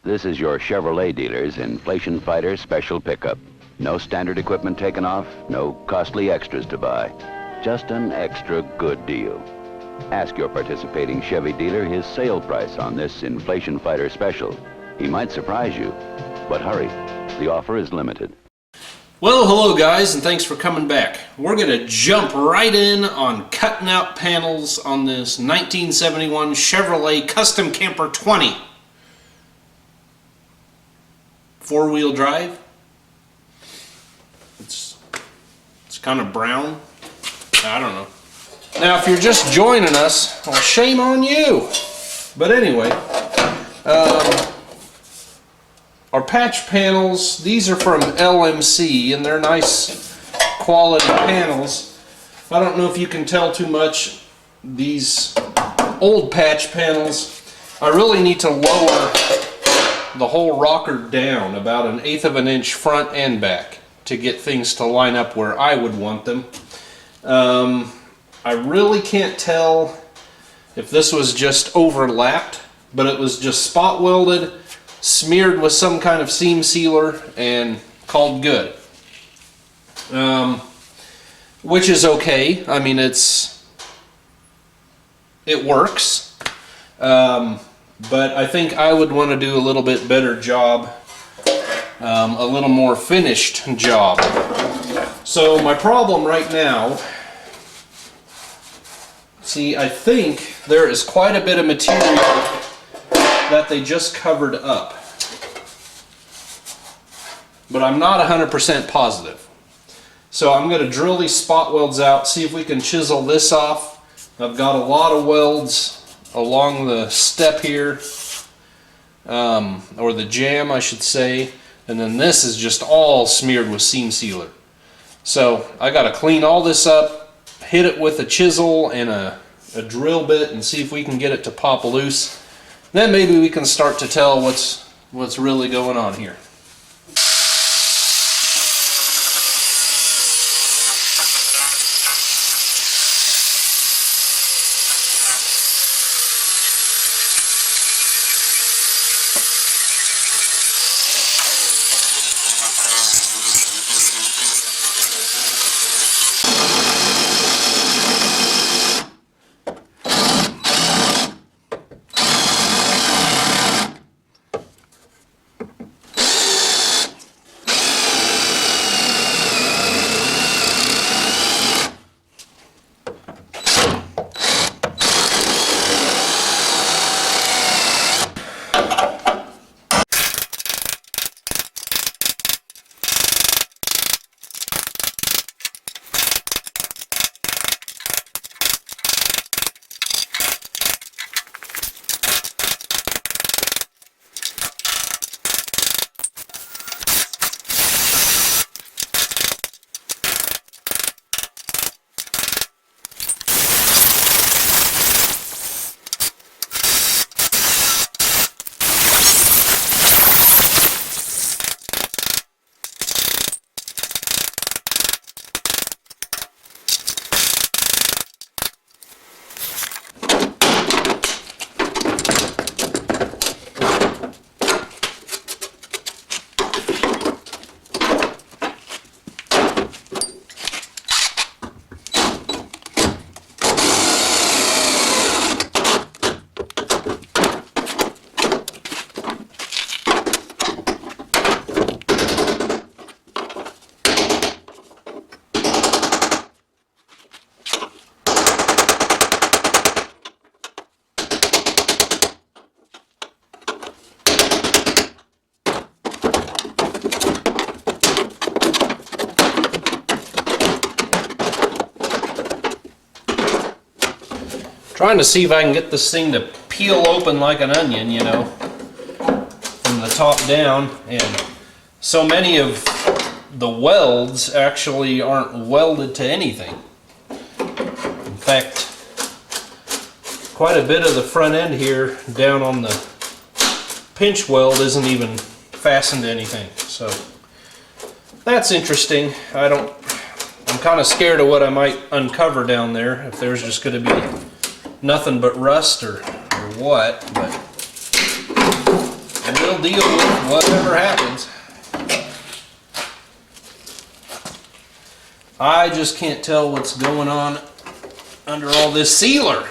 This is your Chevrolet dealer's Inflation Fighter Special Pickup. No standard equipment taken off, no costly extras to buy. Just an extra good deal. Ask your participating Chevy dealer his sale price on this Inflation Fighter Special. He might surprise you, but hurry, the offer is limited. Well, hello guys, and thanks for coming back. We're going to jump right in on cutting out panels on this 1971 Chevrolet Custom Camper 20. Four-wheel drive. It's kind of brown. I don't know. Now, if you're just joining us, well, shame on you. But anyway, our patch panels, these are from LMC, and they're nice quality panels. I don't know if you can tell too much. These old patch panels, I really need to lower the whole rocker down about 1/8 of an inch front and back to get things to line up where I would want them. I really can't tell if this was just overlapped, but it was just spot welded, smeared with some kind of seam sealer, and called good. Which is okay. I mean, it works. But I think I would want to do a little bit better job, a little more finished job. So my problem right now, see, I think there is quite a bit of material that they just covered up, but I'm not 100% positive. So I'm going to drill these spot welds out, see if we can chisel this off. I've got a lot of welds along the step here, or the jamb I should say, and then this is just all smeared with seam sealer. So I got to clean all this up, hit it with a chisel and a drill bit, and see if we can get it to pop loose. Then maybe we can start to tell what's really going on here. Trying to see if I can get this thing to peel open like an onion, you know, from the top down. And so many of the welds actually aren't welded to anything. In fact, quite a bit of the front end here down on the pinch weld isn't even fastened to anything. So that's interesting. I'm kind of scared of what I might uncover down there, if there's just going to be nothing but rust or what, but and we'll deal with whatever happens. I just can't tell what's going on under all this sealer.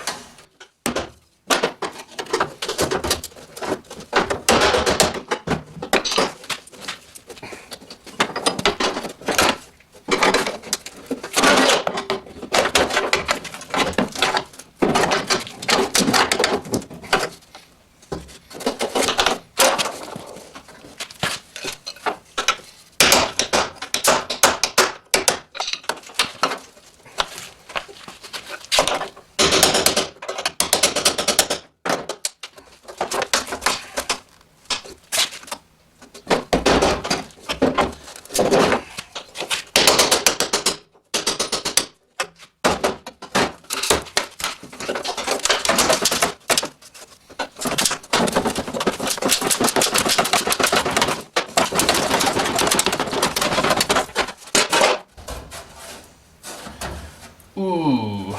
Ooh.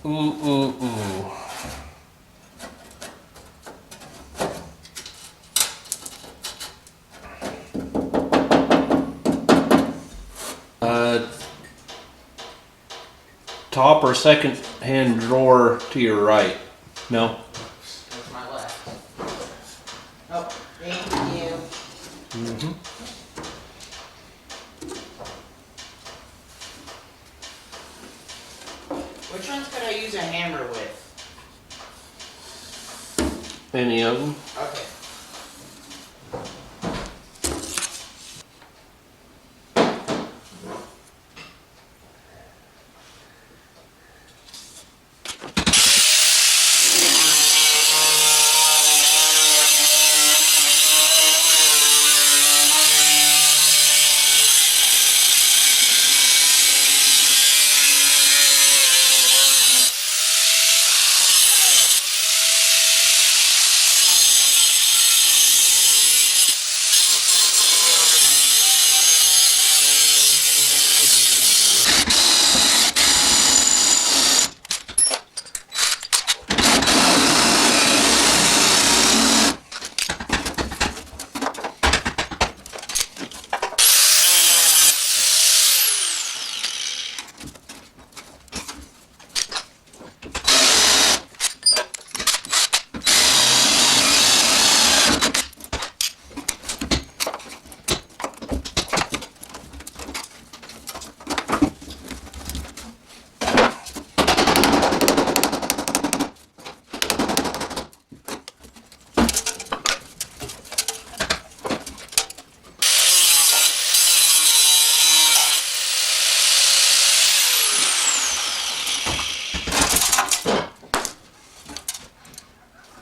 Ooh, ooh, ooh. Top or second hand drawer to your right? No? That's my left. Oh, thank you. Mm-hmm. Which ones could I use a hammer with? Any of them? Okay.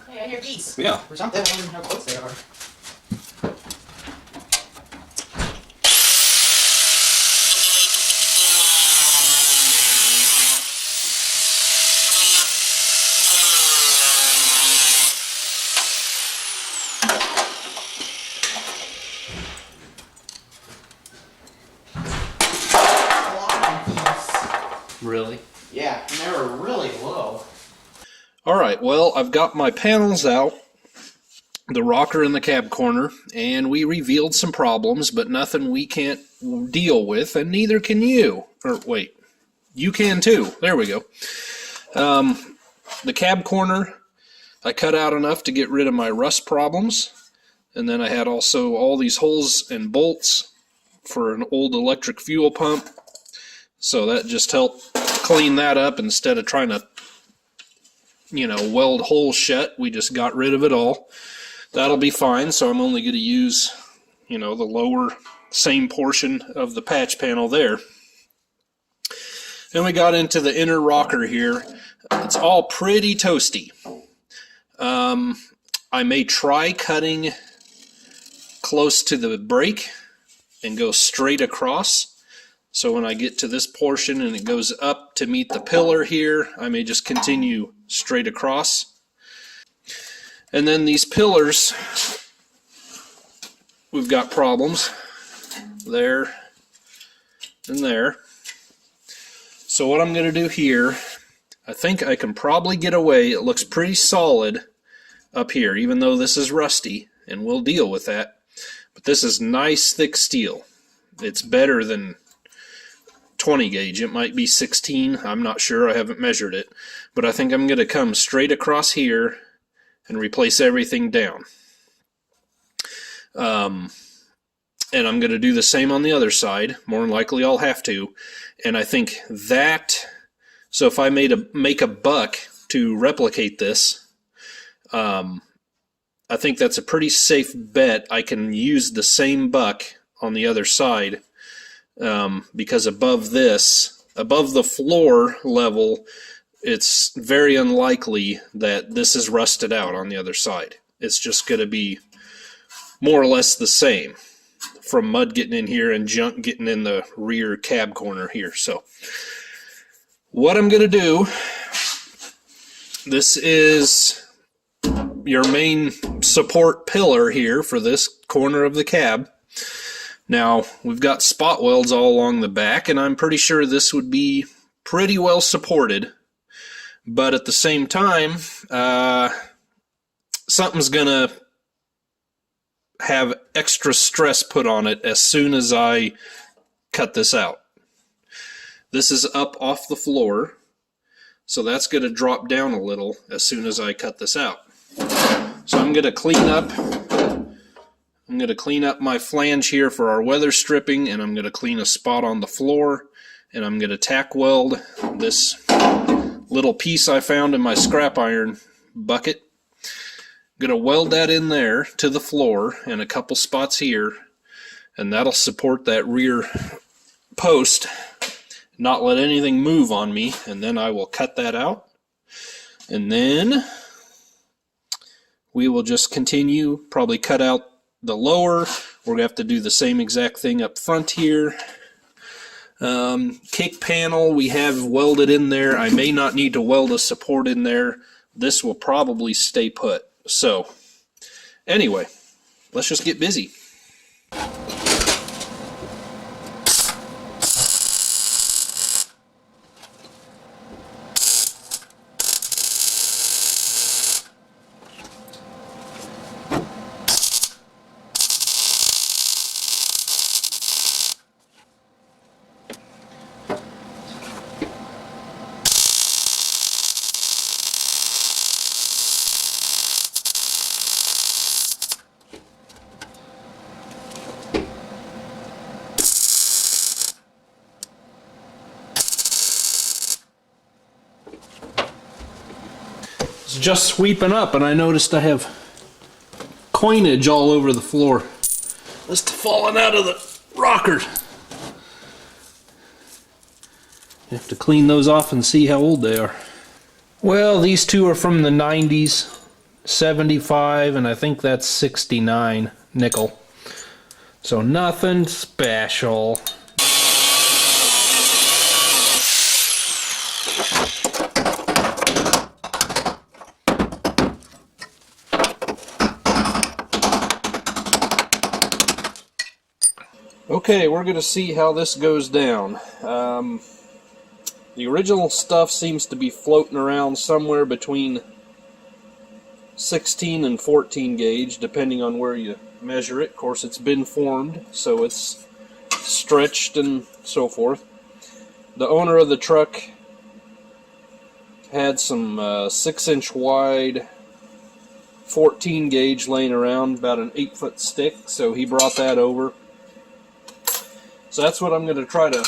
Hey, I hear geese. Yeah. Or something. I don't know how close they are. Really? Yeah, and they were really low. Alright, well, I've got my panels out, the rocker in the cab corner, and we revealed some problems, but nothing we can't deal with, and neither can you. Or, wait, you can too. There we go. The cab corner, I cut out enough to get rid of my rust problems, and then I had also all these holes and bolts for an old electric fuel pump, so that just helped clean that up instead of trying to, weld holes shut. We just got rid of it all. That'll be fine, so I'm only going to use, the lower same portion of the patch panel there. Then we got into the inner rocker here. It's all pretty toasty. I may try cutting close to the brake and go straight across. So when I get to this portion and it goes up to meet the pillar here, I may just continue straight across. And then these pillars, we've got problems there and there. So what I'm going to do here I think I can probably get away. It looks pretty solid up here, even though this is rusty, and we'll deal with that. But this is nice, thick steel. It's better than 20 gauge. It might be 16. I'm not sure. I haven't measured it. But I think I'm going to come straight across here and replace everything down. And I'm going to do the same on the other side. More than likely I'll have to. And I think that, so if I make a buck to replicate this, I think that's a pretty safe bet. I can use the same buck on the other side, because above the floor level, it's very unlikely that this is rusted out on the other side. It's just going to be more or less the same, from mud getting in here and junk getting in the rear cab corner here. So what I'm going to do, this is your main support pillar here for this corner of the cab. Now, we've got spot welds all along the back, and I'm pretty sure this would be pretty well supported. But at the same time, something's going to have extra stress put on it as soon as I cut this out. This is up off the floor, so that's going to drop down a little as soon as I cut this out. So I'm going to clean up my flange here for our weather stripping, and I'm going to clean a spot on the floor, and I'm going to tack weld this little piece I found in my scrap iron bucket. I'm going to weld that in there to the floor and a couple spots here, and that'll support that rear post, not let anything move on me. And then I will cut that out, and then we will just continue, probably cut out the lower. We're going to have to do the same exact thing up front here. Kick panel we have welded in there. I may not need to weld a support in there. This will probably stay put. So anyway, let's just get busy. Just sweeping up, and I noticed I have coinage all over the floor. Must have fallen out of the rockers. You have to clean those off and see how old they are. Well, these two are from the 90s, 75, and I think that's 69 nickel. So nothing special. Okay, we're going to see how this goes down. The original stuff seems to be floating around somewhere between 16 and 14 gauge, depending on where you measure it. Of course, it's been formed, so it's stretched and so forth. The owner of the truck had some 6-inch wide 14 gauge laying around, about an 8-foot stick, so he brought that over. So that's what I'm going to try to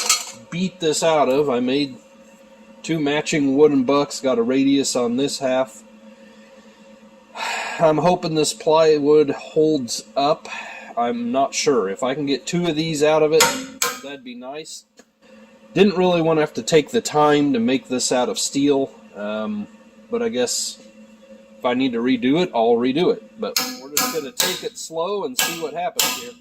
beat this out of. I made 2 matching wooden bucks, got a radius on this half. I'm hoping this plywood holds up. I'm not sure. If I can get 2 of these out of it, that'd be nice. Didn't really want to have to take the time to make this out of steel, but I guess if I need to redo it, I'll redo it. But we're just going to take it slow and see what happens here.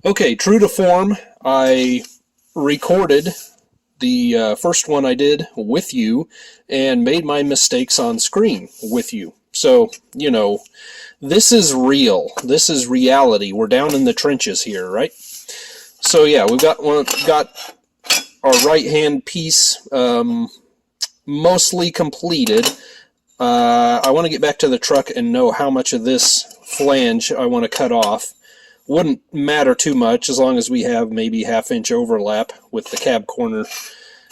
Okay, true to form, I recorded the first one I did with you and made my mistakes on screen with you. So, you know, this is real. This is reality. We're down in the trenches here, right? So yeah, we've got our right hand piece mostly completed. I want to get back to the truck and know how much of this flange I want to cut off. Wouldn't matter too much as long as we have maybe half-inch overlap with the cab corner.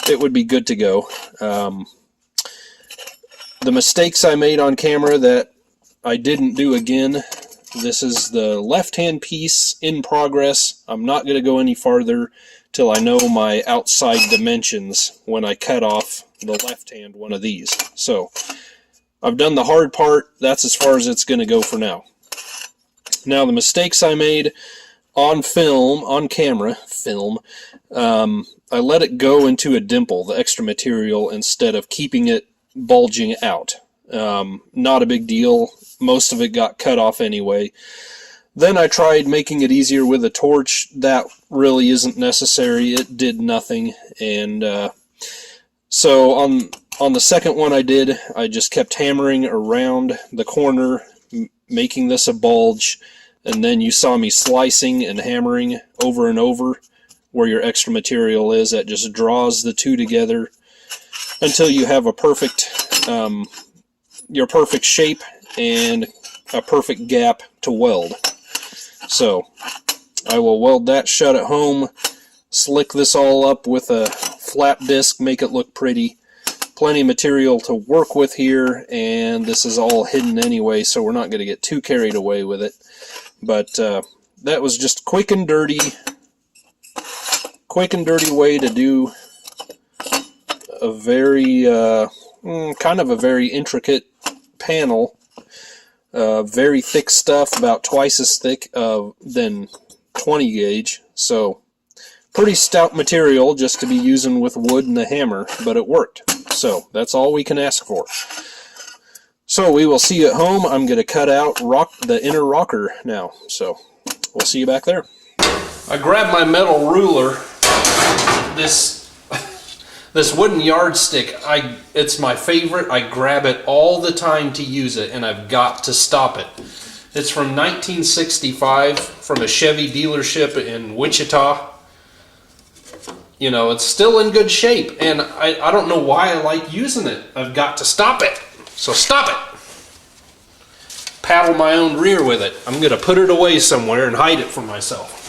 It would be good to go. The mistakes I made on camera that I didn't do again. This is the left-hand piece in progress. I'm not going to go any farther till I know my outside dimensions when I cut off the left-hand one of these. So I've done the hard part. That's as far as it's going to go for now. Now, the mistakes I made on film, on camera, I let it go into a dimple, the extra material, instead of keeping it bulging out. Not a big deal. Most of it got cut off anyway. Then I tried making it easier with a torch. That really isn't necessary. It did nothing. And so on the second one I did, I just kept hammering around the corner, making this a bulge, and then you saw me slicing and hammering over and over where your extra material is. That just draws the two together until you have a perfect your perfect shape and a perfect gap to weld. So I will weld that shut at home, slick this all up with a flat disc, make it look pretty. Plenty of material to work with here, and this is all hidden anyway, so we're not going to get too carried away with it. But that was just quick and dirty way to do a very kind of a very intricate panel. Very thick stuff, about twice as thick than 20 gauge. So pretty stout material just to be using with wood and the hammer, but it worked. So that's all we can ask for. So we will see you at home. I'm going to cut out the inner rocker now. So we'll see you back there. I grabbed my metal ruler. This wooden yardstick, it's my favorite. I grab it all the time to use it, and I've got to stop it. It's from 1965 from a Chevy dealership in Wichita. You know, it's still in good shape, and I don't know why I like using it. I've got to stop it. So stop it. Paddle my own rear with it. I'm going to put it away somewhere and hide it from myself.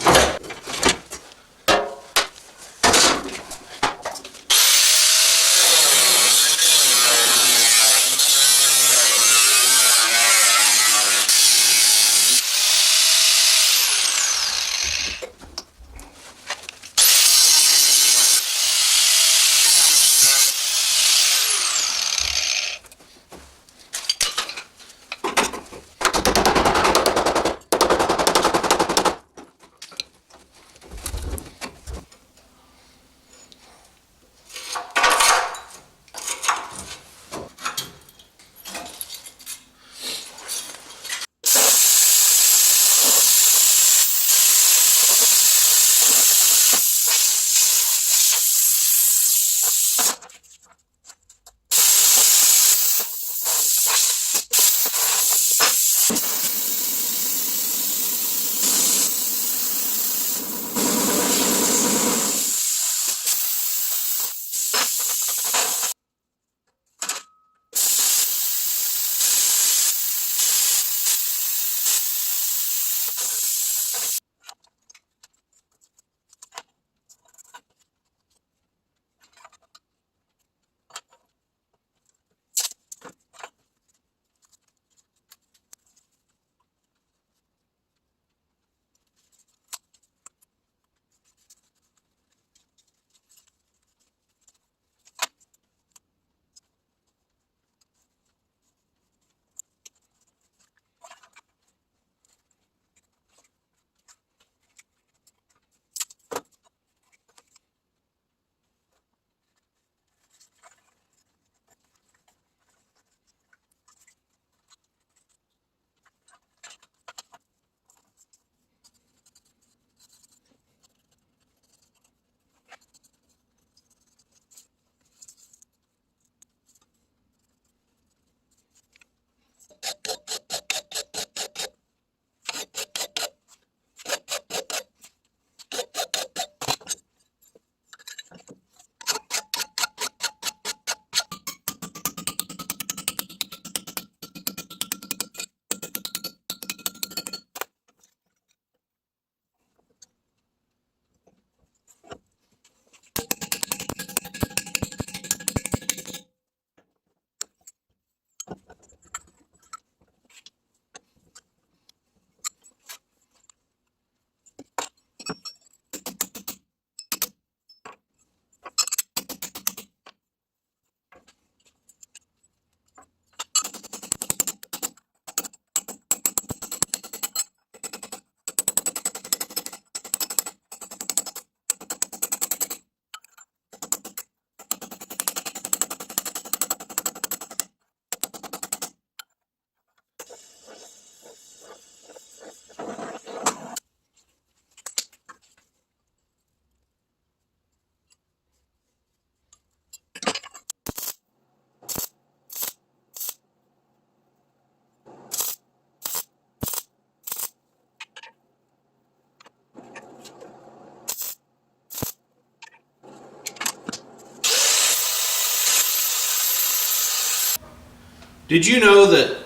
Did you know that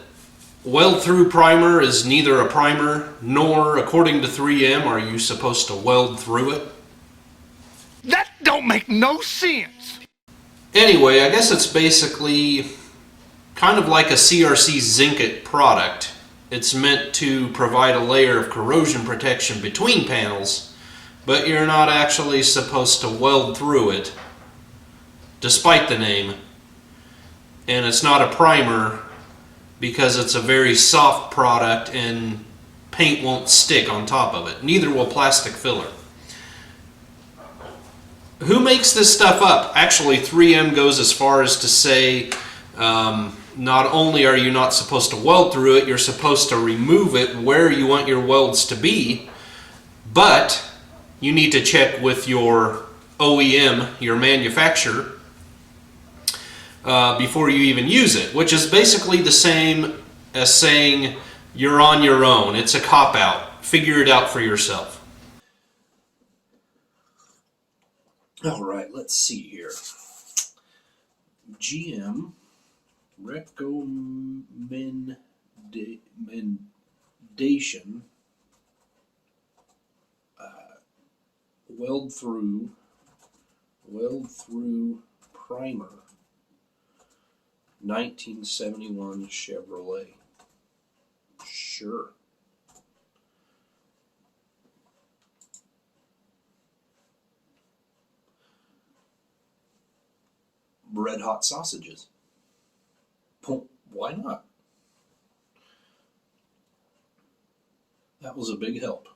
weld-through primer is neither a primer nor, according to 3M, are you supposed to weld through it? That don't make no sense. Anyway, I guess it's basically kind of like a CRC Zinc-It product. It's meant to provide a layer of corrosion protection between panels, but you're not actually supposed to weld through it, despite the name. And it's not a primer because it's a very soft product and paint won't stick on top of it. Neither will plastic filler. Who makes this stuff up? Actually, 3M goes as far as to say not only are you not supposed to weld through it, you're supposed to remove it where you want your welds to be, but you need to check with your OEM, your manufacturer, before you even use it, which is basically the same as saying you're on your own. It's a cop-out. Figure it out for yourself. All right, let's see here. GM recommendation weld through primer 1971 Chevrolet. Sure. Red hot sausages. Why not? That was a big help.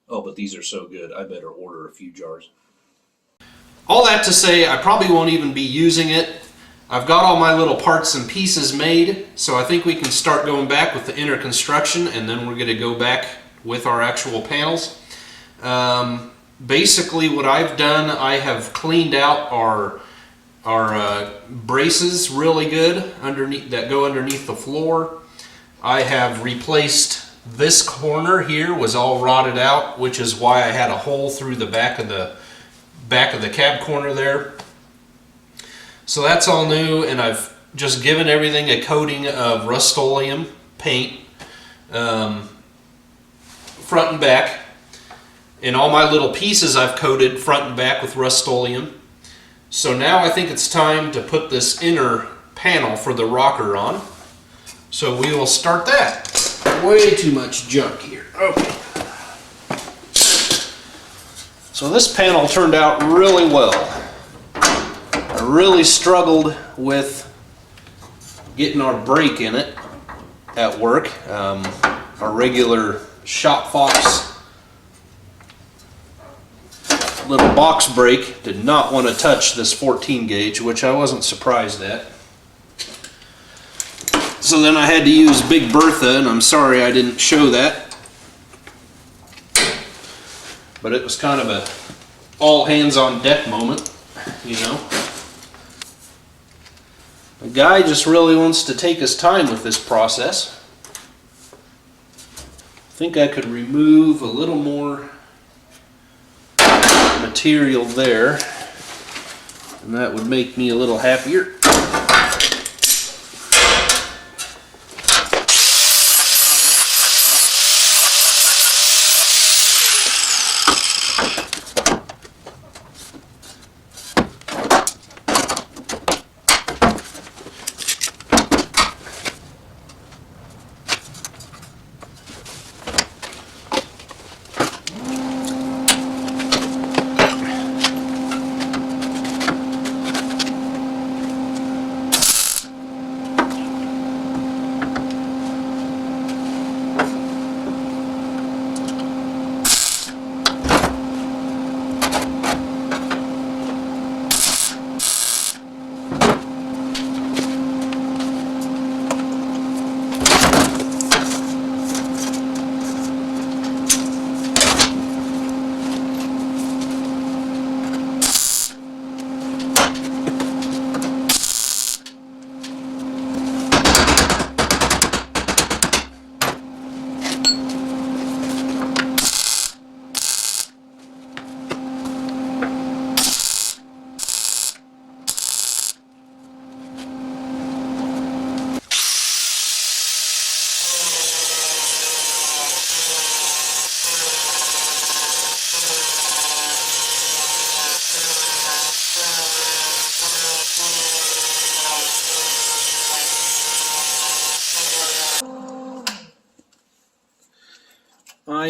Oh, but these are so good, I better order a few jars. All that to say, I probably won't even be using it. I've got all my little parts and pieces made, so I think we can start going back with the inner construction, and then we're going to go back with our actual panels. Basically what I've done, I have cleaned out our braces really good underneath that go underneath the floor. I have replaced this corner here, was all rotted out, which is why I had a hole through the back of the cab corner there. So that's all new, and I've just given everything a coating of Rust-Oleum paint, front and back. And all my little pieces I've coated front and back with Rust-Oleum. So now I think it's time to put this inner panel for the rocker on. So we will start that. Way too much junk here. Okay. So this panel turned out really well. I really struggled with getting our brake in it at work. Our regular Shop Fox little box brake did not want to touch this 14 gauge, which I wasn't surprised at. So then I had to use Big Bertha, and I'm sorry I didn't show that. But it was kind of a all hands on deck moment, you know. The guy just really wants to take his time with this process. I think I could remove a little more material there, and that would make me a little happier.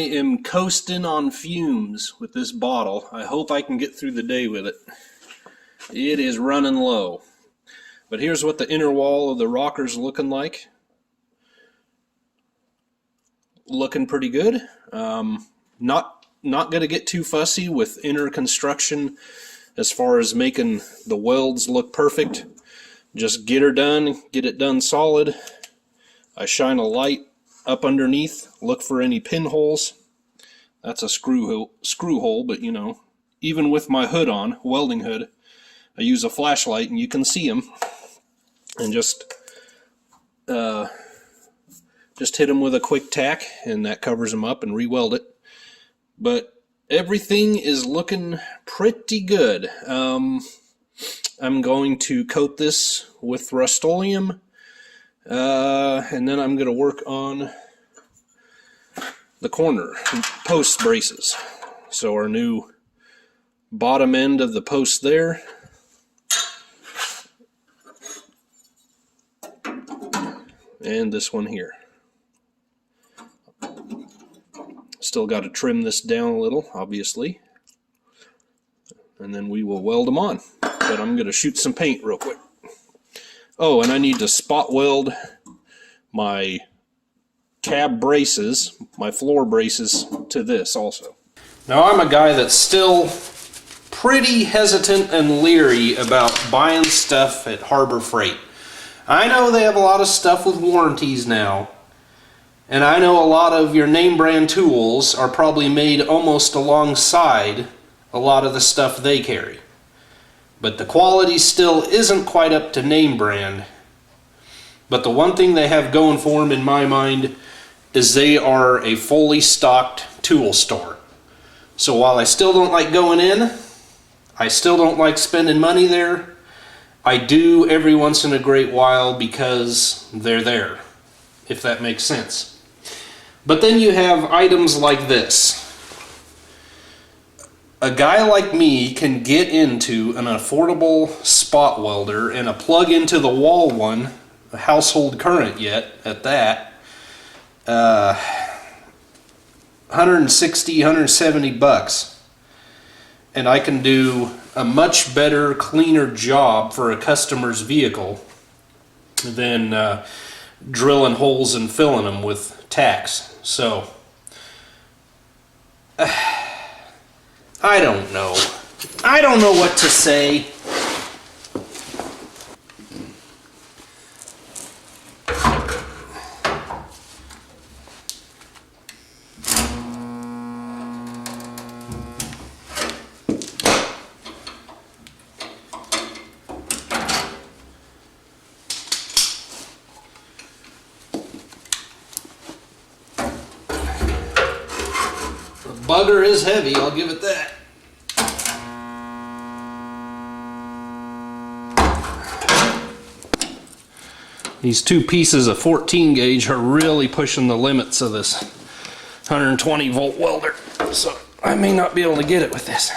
am coasting on fumes with this bottle. I hope I can get through the day with it. It is running low. But here's what the inner wall of the rocker's looking like. Looking pretty good. Not going to get too fussy with inner construction as far as making the welds look perfect. Just get her done, get it done solid. I shine a light up underneath, look for any pinholes. That's a screw hole, but you know, even with my hood on, welding hood, I use a flashlight and you can see them. And just hit them with a quick tack, and that covers them up, and re-weld it. But everything is looking pretty good. I'm going to coat this with Rust-Oleum, and then I'm going to work on the corner post braces. So our new bottom end of the post there, and this one here. Still got to trim this down a little, obviously, and then we will weld them on. But I'm going to shoot some paint real quick. Oh, and I need to spot weld my cab braces, my floor braces, to this also. Now, I'm a guy that's still pretty hesitant and leery about buying stuff at Harbor Freight. I know they have a lot of stuff with warranties now, and I know a lot of your name brand tools are probably made almost alongside a lot of the stuff they carry. But the quality still isn't quite up to name brand. But the one thing they have going for them in my mind is they are a fully stocked tool store. So while I still don't like going in, I still don't like spending money there, I do every once in a great while because they're there, if that makes sense. But then you have items like this. A guy like me can get into an affordable spot welder and a plug into the wall one, a household current yet at that, 160, 170 bucks. And I can do a much better, cleaner job for a customer's vehicle than drilling holes and filling them with tacks. So, I don't know. I don't know what to say. Bugger is heavy, I'll give it that. These two pieces of 14 gauge are really pushing the limits of this 120 volt welder, so I may not be able to get it with this.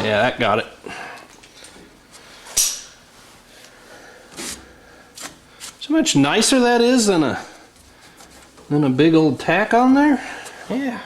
Yeah, that got it. So much nicer that is than a big old tack on there. Yeah.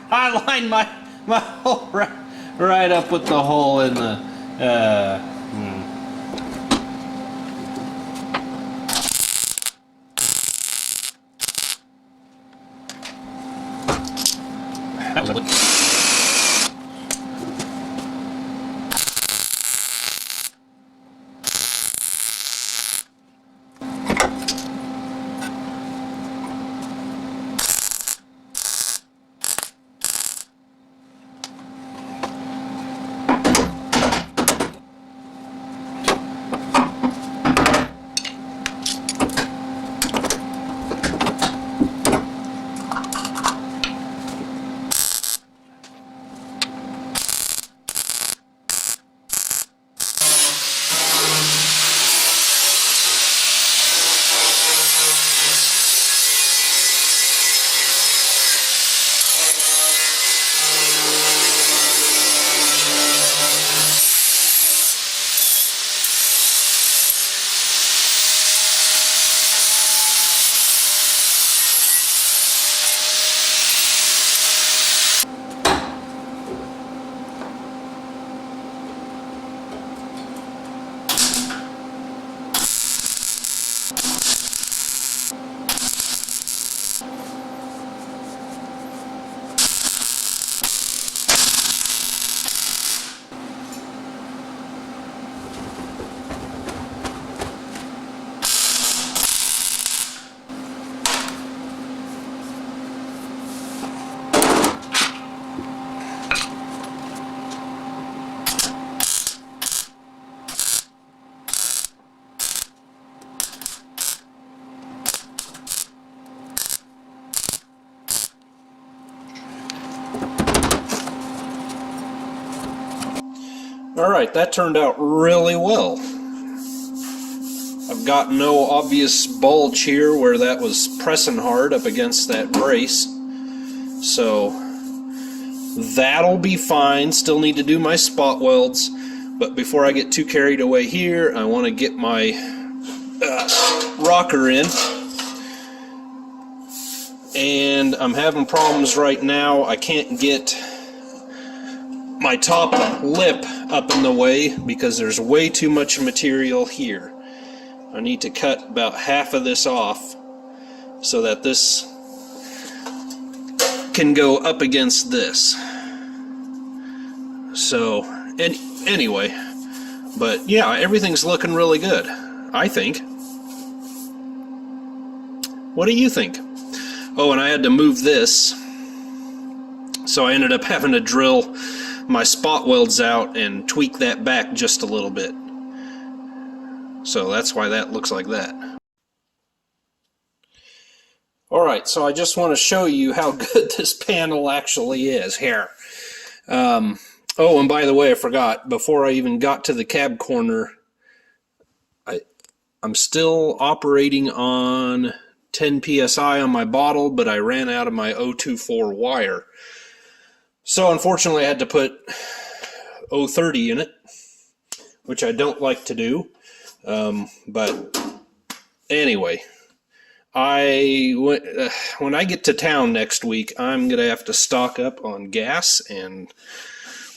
I lined my hole right up with the hole in the Alright, that turned out really well. I've got no obvious bulge here where that was pressing hard up against that brace. So that'll be fine. Still need to do my spot welds. But before I get too carried away here, I want to get my rocker in. And I'm having problems right now. I can't get my top lip up in the way because there's way too much material here. I need to cut about half of this off so that this can go up against this. So anyway, but yeah, everything's looking really good, I think. What do you think? Oh, and I had to move this, so I ended up having to drill my spot welds out and tweak that back just a little bit. So that's why that looks like that. Alright, so I just want to show you how good this panel actually is here. Oh, and by the way, I forgot, before I even got to the cab corner, I'm still operating on 10 psi on my bottle, but I ran out of my 024 wire. So unfortunately I had to put 030 in it, which I don't like to do. But anyway, when I get to town next week, I'm going to have to stock up on gas and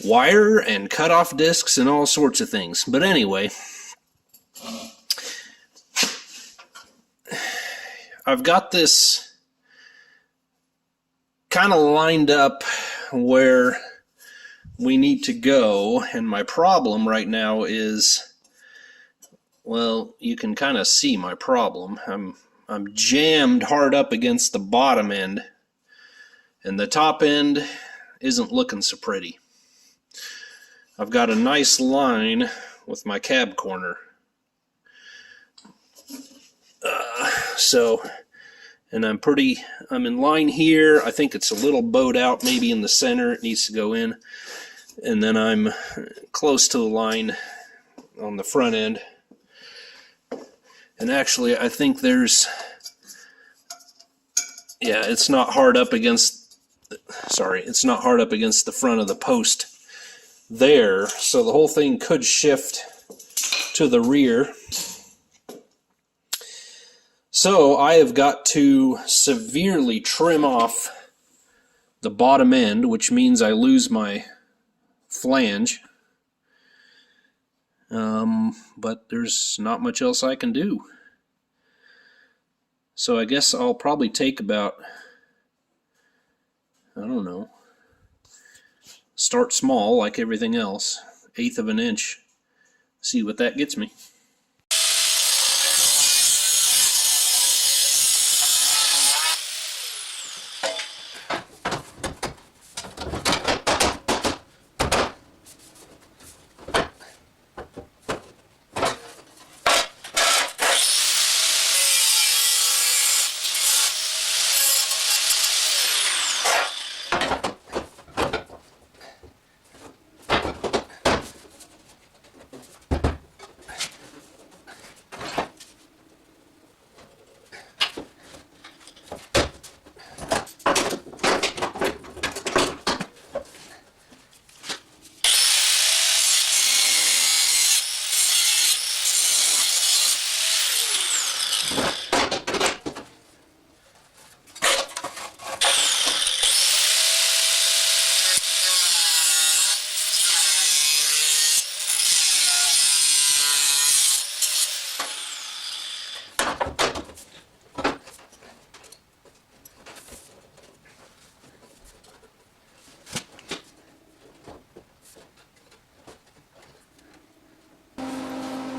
wire and cut-off discs and all sorts of things. But anyway, I've got this kind of lined up where we need to go, and my problem right now is, well, you can kind of see my problem. I'm jammed hard up against the bottom end, and the top end isn't looking so pretty. I've got a nice line with my cab corner. And I'm in line here. I think it's a little bowed out, maybe in the center. It needs to go in. And then I'm close to the line on the front end. And actually, I think there's, yeah, it's not hard up against, it's not hard up against the front of the post there. So the whole thing could shift to the rear. So I have got to severely trim off the bottom end, which means I lose my flange. But there's not much else I can do. So I guess I'll probably take about, I don't know, Start small like everything else, 1/8 of an inch. See what that gets me.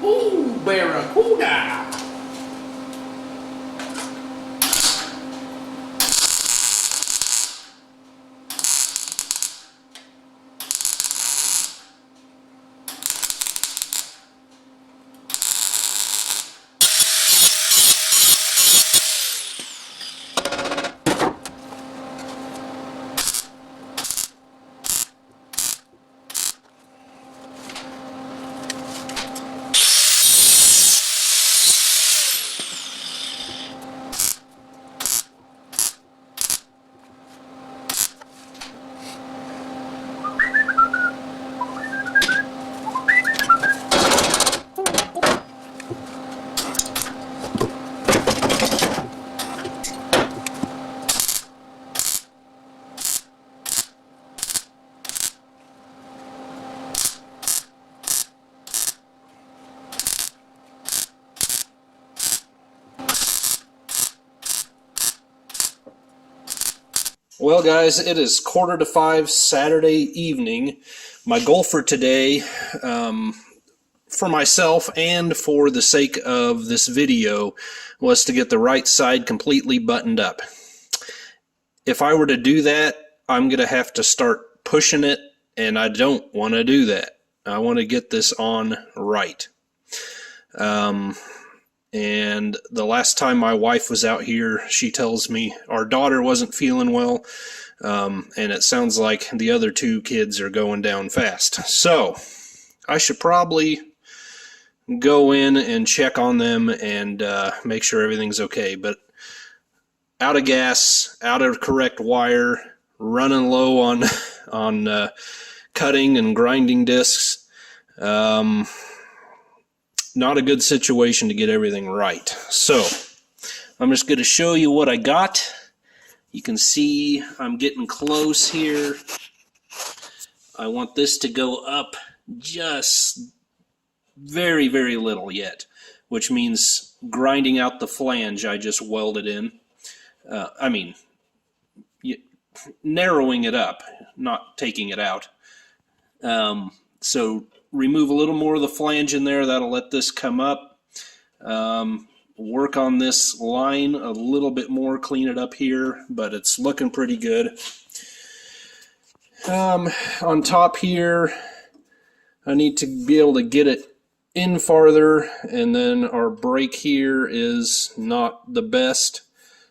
Ooh, barracuda! Well, guys, it is 4:45 Saturday evening. My goal for today, for myself and for the sake of this video, was to get the right side completely buttoned up. If I were to do that, I'm going to have to start pushing it, and I don't want to do that. I want to get this on right. And the last time my wife was out here, she tells me our daughter wasn't feeling well, and it sounds like the other 2 kids are going down fast. So I should probably go in and check on them and make sure everything's okay. But out of gas, out of correct wire, running low on cutting and grinding discs. Not a good situation to get everything right. So I'm just going to show you what I got. You can see I'm getting close here. I want this to go up just very, very little yet, which means grinding out the flange I just welded in. Narrowing it up, not taking it out. So remove a little more of the flange in there. That'll let this come up. Work on this line a little bit more, clean it up here, but it's looking pretty good. On top here, I need to be able to get it in farther, and then our brake here is not the best,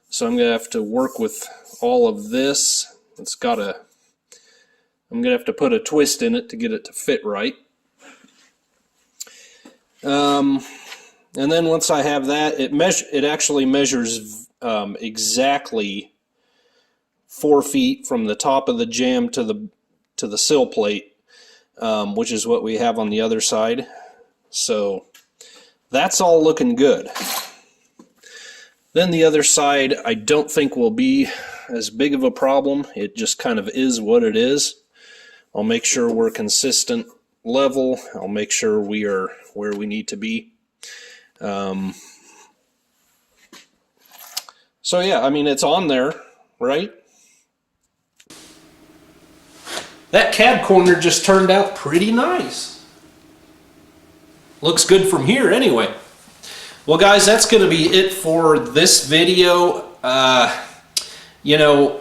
so I'm gonna have to work with all of this. I'm gonna have to put a twist in it to get it to fit right. And then once I have that, it actually measures exactly 4 feet from the top of the jamb to the sill plate, which is what we have on the other side. So that's all looking good. Then the other side I don't think will be as big of a problem. It just kind of is what it is. I'll make sure we're consistent level. I'll make sure we are where we need to be. So yeah, I mean, it's on there, right? that cab corner just turned out pretty nice. Looks good from here anyway. Well guys, that's going to be it for this video. You know,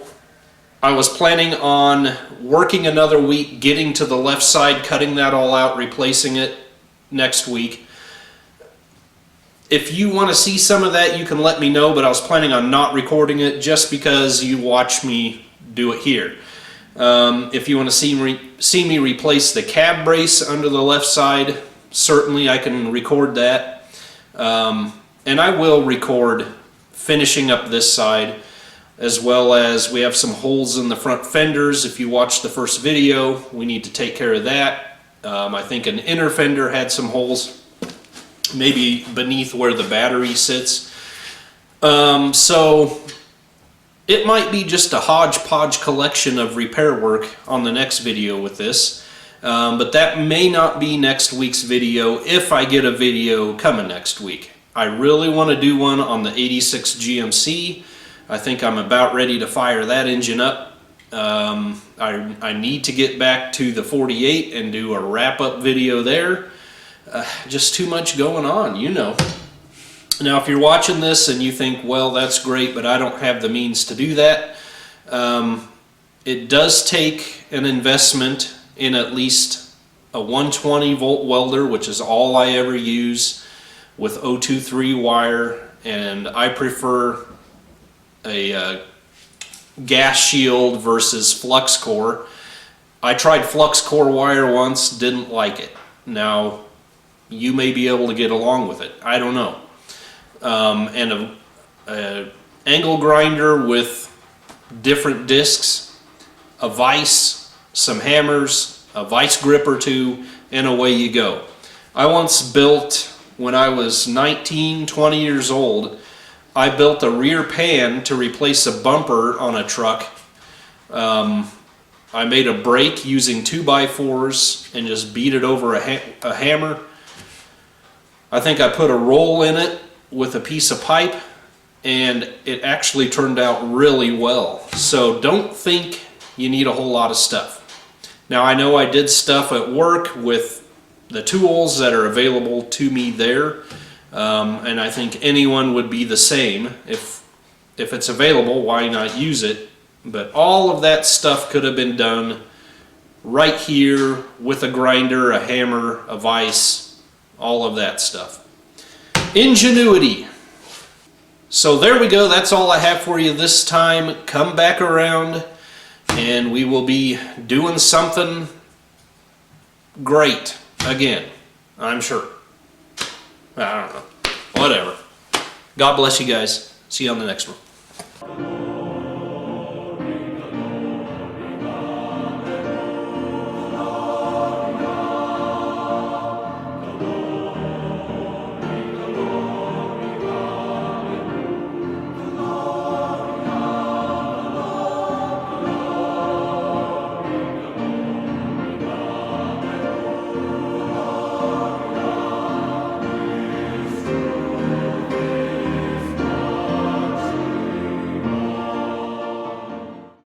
I was planning on working another week, getting to the left side, cutting that all out, replacing it next week. If you want to see some of that, you can let me know, but I was planning on not recording it just because you watch me do it here. If you want to see me replace the cab brace under the left side, certainly I can record that. And I will record finishing up this side, as well as we have some holes in the front fenders. If you watched the first video, we need to take care of that. I think an inner fender had some holes, maybe beneath where the battery sits. So it might be just a hodgepodge collection of repair work on the next video with this. But that may not be next week's video if I get a video coming next week. I really want to do one on the 86 GMC. I think I'm about ready to fire that engine up. I need to get back to the 48 and do a wrap-up video there. Just too much going on, you know. Now if you're watching this and you think, well, that's great, but I don't have the means to do that, it does take an investment in at least a 120 volt welder, which is all I ever use, with 023 wire, and I prefer a gas shield versus flux core. I tried flux core wire once, didn't like it. Now you may be able to get along with it, I don't know. And a angle grinder with different discs, a vise, some hammers, a vice grip or two, and away you go. I once built, when I was 19, 20 years old, I built a rear pan to replace a bumper on a truck. I made a brake using 2x4s and just beat it over a hammer. I think I put a roll in it with a piece of pipe, and it actually turned out really well. So don't think you need a whole lot of stuff. Now I know I did stuff at work with the tools that are available to me there, and I think anyone would be the same. If it's available, why not use it? But all of that stuff could have been done right here with a grinder, a hammer, a vise, all of that stuff. Ingenuity. So there we go, that's all I have for you this time. Come back around and we will be doing something great again, I'm sure. I don't know, whatever. God bless you guys. See you on the next one.